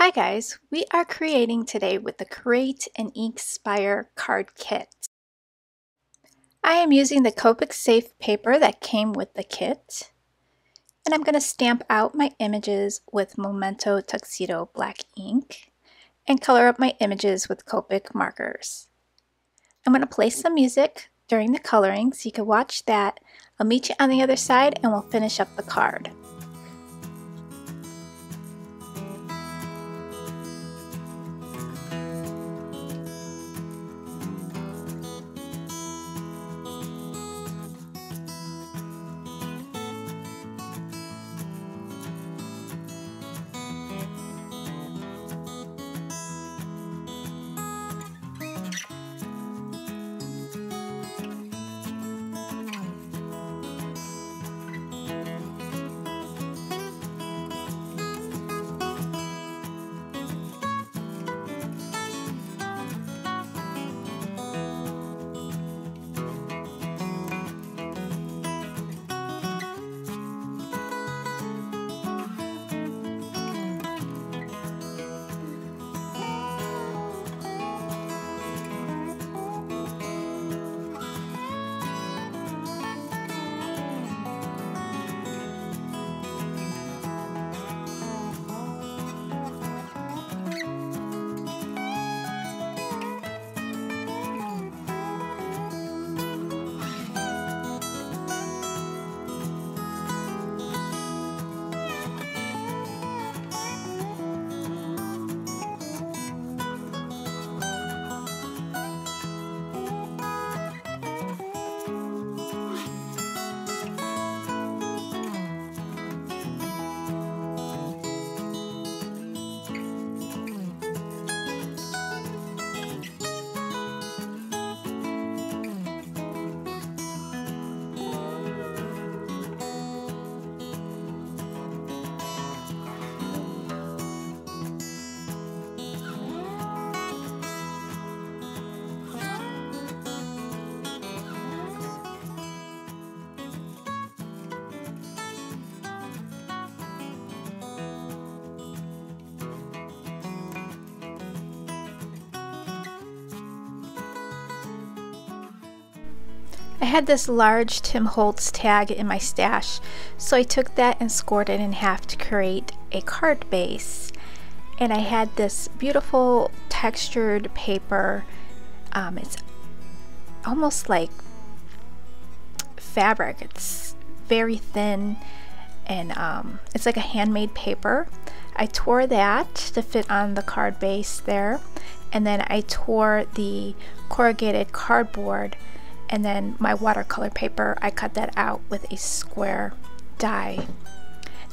Hi guys, we are creating today with the Create an InkSpire card kit. I am using the Copic Safe paper that came with the kit, and I'm going to stamp out my images with Memento Tuxedo black ink and color up my images with Copic markers. I'm going to play some music during the coloring so you can watch that. I'll meet you on the other side and we'll finish up the card. I had this large Tim Holtz tag in my stash, so I took that and scored it in half to create a card base. And I had this beautiful textured paper. It's almost like fabric. It's very thin and it's like a handmade paper. I tore that to fit on the card base there, and then I tore the corrugated cardboard, and then my watercolor paper, I cut that out with a square die.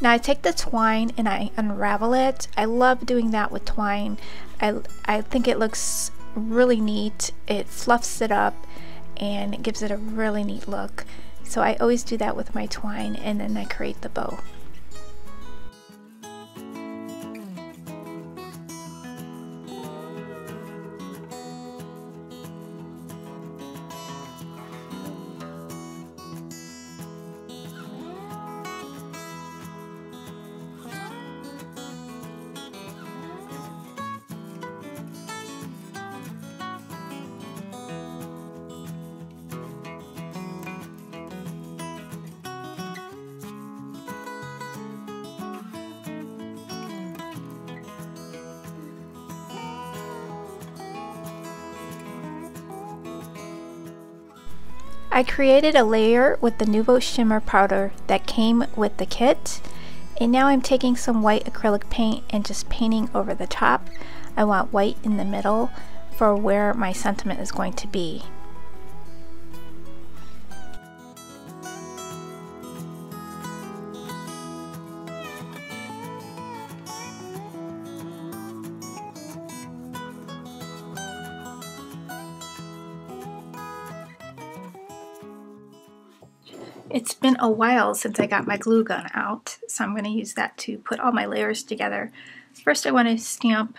Now I take the twine and I unravel it. I love doing that with twine. I think it looks really neat. It fluffs it up and it gives it a really neat look. So I always do that with my twine, and then I create the bow. I created a layer with the Nuvo shimmer powder that came with the kit, and now I'm taking some white acrylic paint and just painting over the top. I want white in the middle for where my sentiment is going to be. It's been a while since I got my glue gun out, so I'm going to use that to put all my layers together. First I want to stamp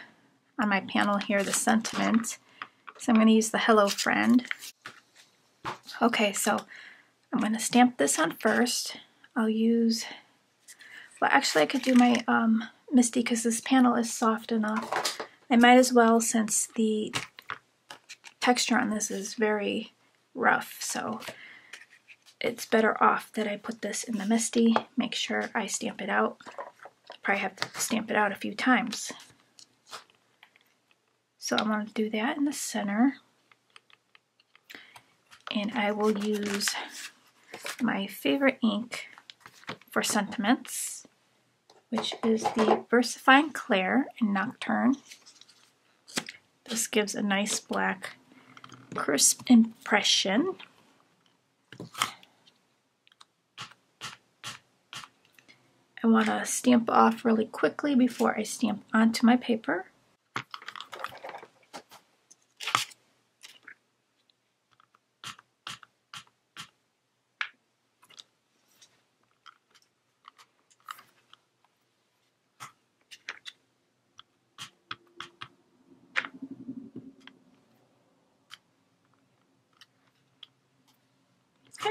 on my panel here the sentiment, so I'm going to use the Hello Friend. Okay, so I'm going to stamp this on first. I'll use, well actually I could do my misty because this panel is soft enough. I might as well, since the texture on this is very rough, so it's better off that I put this in the misty. Make sure I stamp it out. Probably have to stamp it out a few times. So I'm going to do that in the center. And I will use my favorite ink for sentiments, which is the VersaFine Clair in Nocturne. This gives a nice black, crisp impression. I want to stamp off really quickly before I stamp onto my paper.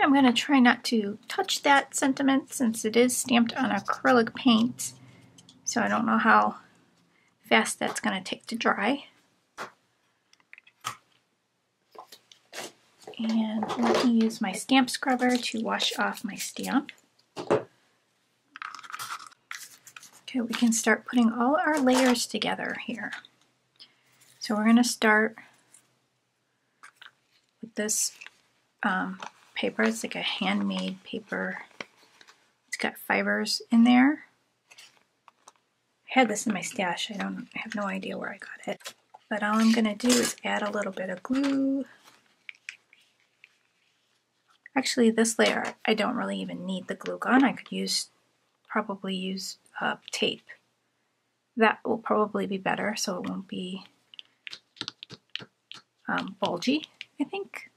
I'm going to try not to touch that sentiment since it is stamped on acrylic paint, so I don't know how fast that's going to take to dry. And let me use my stamp scrubber to wash off my stamp. Okay, we can start putting all our layers together here. So we're going to start with this paper. It's like a handmade paper. It's got fibers in there. I had this in my stash. I have no idea where I got it. But all I'm going to do is add a little bit of glue. Actually, this layer, I don't really even need the glue gun. I could probably use tape. That will probably be better, so it won't be bulgy, I think.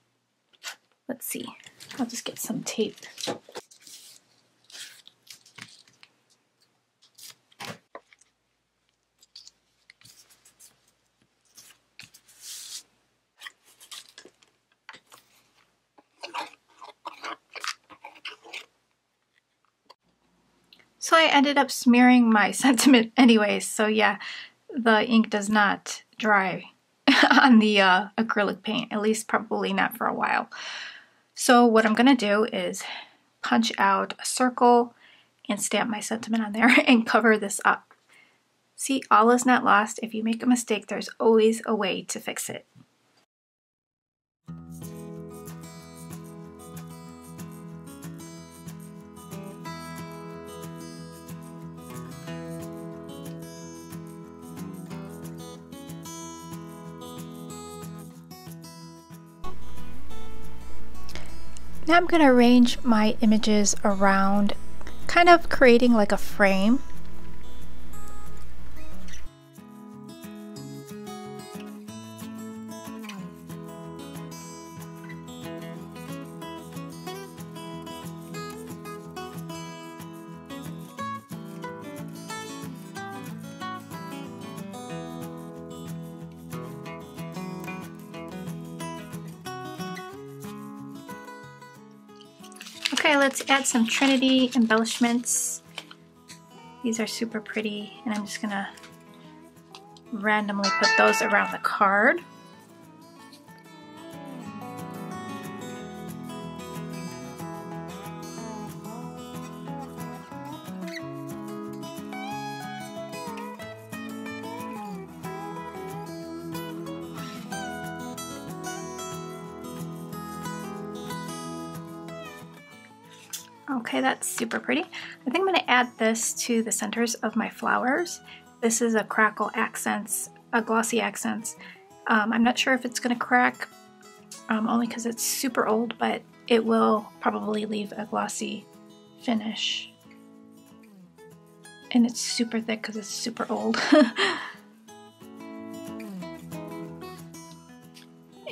Let's see. I'll just get some tape. So I ended up smearing my sentiment anyways, so yeah, the ink does not dry on the acrylic paint, at least probably not for a while. So what I'm going to do is punch out a circle and stamp my sentiment on there and cover this up. See, all is not lost. If you make a mistake, there's always a way to fix it. Now I'm going to arrange my images around, kind of creating like a frame. Okay, let's add some Trinity Embellishments. These are super pretty, and I'm just gonna randomly put those around the card. Okay, that's super pretty. I think I'm going to add this to the centers of my flowers. This is a Crackle Accents, a Glossy Accents. I'm not sure if it's going to crack, only because it's super old, but it will probably leave a glossy finish. And it's super thick because it's super old.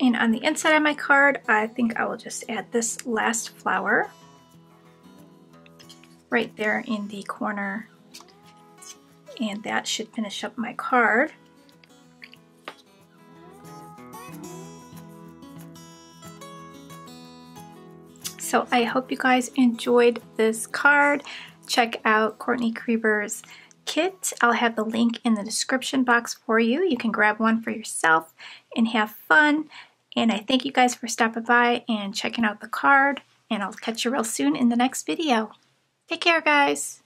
And on the inside of my card, I think I will just add this last flower right there in the corner, and that should finish up my card. So I hope you guys enjoyed this card. Check out Courtney Krieber's kit. I'll have the link in the description box for you. You can grab one for yourself and have fun. And I thank you guys for stopping by and checking out the card. And I'll catch you real soon in the next video. Take care, guys.